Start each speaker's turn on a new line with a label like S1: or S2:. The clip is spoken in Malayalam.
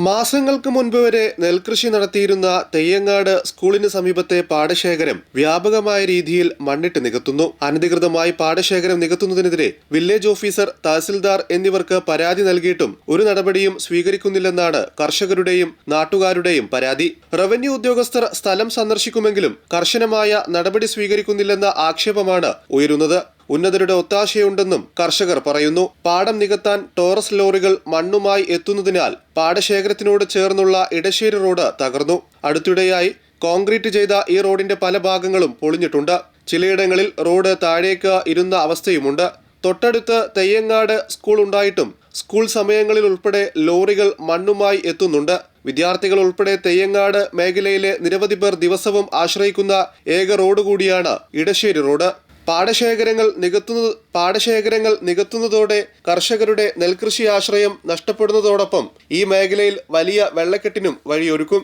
S1: മാസങ്ങൾക്ക് മുൻപ് വരെ നെൽകൃഷി നടത്തിയിരുന്ന തെയ്യങ്ങാട് സ്കൂളിന് സമീപത്തെ പാടശേഖരം വ്യാപകമായ രീതിയിൽ മണ്ണിട്ട് നികത്തുന്നു. അനധികൃതമായി പാടശേഖരം നികത്തുന്നതിനെതിരെ വില്ലേജ് ഓഫീസർ, തഹസിൽദാർ എന്നിവർക്ക് പരാതി നൽകിയിട്ടും ഒരു നടപടിയും സ്വീകരിക്കുന്നില്ലെന്നാണ് കർഷകരുടെയും നാട്ടുകാരുടെയും പരാതി. റവന്യൂ ഉദ്യോഗസ്ഥർ സ്ഥലം സന്ദർശിക്കുമെങ്കിലും കർശനമായ നടപടി സ്വീകരിക്കുന്നില്ലെന്ന ആക്ഷേപമാണ് ഉയരുന്നത്. ഉന്നതരുടെ ഒത്താശയുണ്ടെന്നും കർഷകർ പറയുന്നു. പാടം നികത്താൻ ടോറസ് ലോറികൾ മണ്ണുമായി എത്തുന്നതിനാൽ പാടശേഖരത്തിനോട് ചേർന്നുള്ള ഇടശ്ശേരി റോഡ് തകർന്നു. അടുത്തിടെയായി കോൺക്രീറ്റ് ചെയ്ത ഈ റോഡിന്റെ പല ഭാഗങ്ങളും പൊളിഞ്ഞിട്ടുണ്ട്. ചിലയിടങ്ങളിൽ റോഡ് താഴേക്ക് ഇരുന്ന അവസ്ഥയുമുണ്ട്. തൊട്ടടുത്ത് തെയ്യങ്ങാട് സ്കൂൾ ഉണ്ടായിട്ടും സ്കൂൾ സമയങ്ങളിൽ ഉൾപ്പെടെ ലോറികൾ മണ്ണുമായി എത്തുന്നുണ്ട്. വിദ്യാർത്ഥികൾ ഉൾപ്പെടെ തെയ്യങ്ങാട് മേഖലയിലെ നിരവധി പേർ ദിവസവും ആശ്രയിക്കുന്ന ഏക റോഡ് കൂടിയാണ് ഇടശ്ശേരി റോഡ്. പാടശേഖരങ്ങൾ നികത്തുന്നതോടെ കർഷകരുടെ നെൽകൃഷി ആശ്രയം നഷ്ടപ്പെടുന്നതോടൊപ്പം ഈ മേഖലയിൽ വലിയ വെള്ളക്കെട്ടിനും വഴിയൊരുക്കും.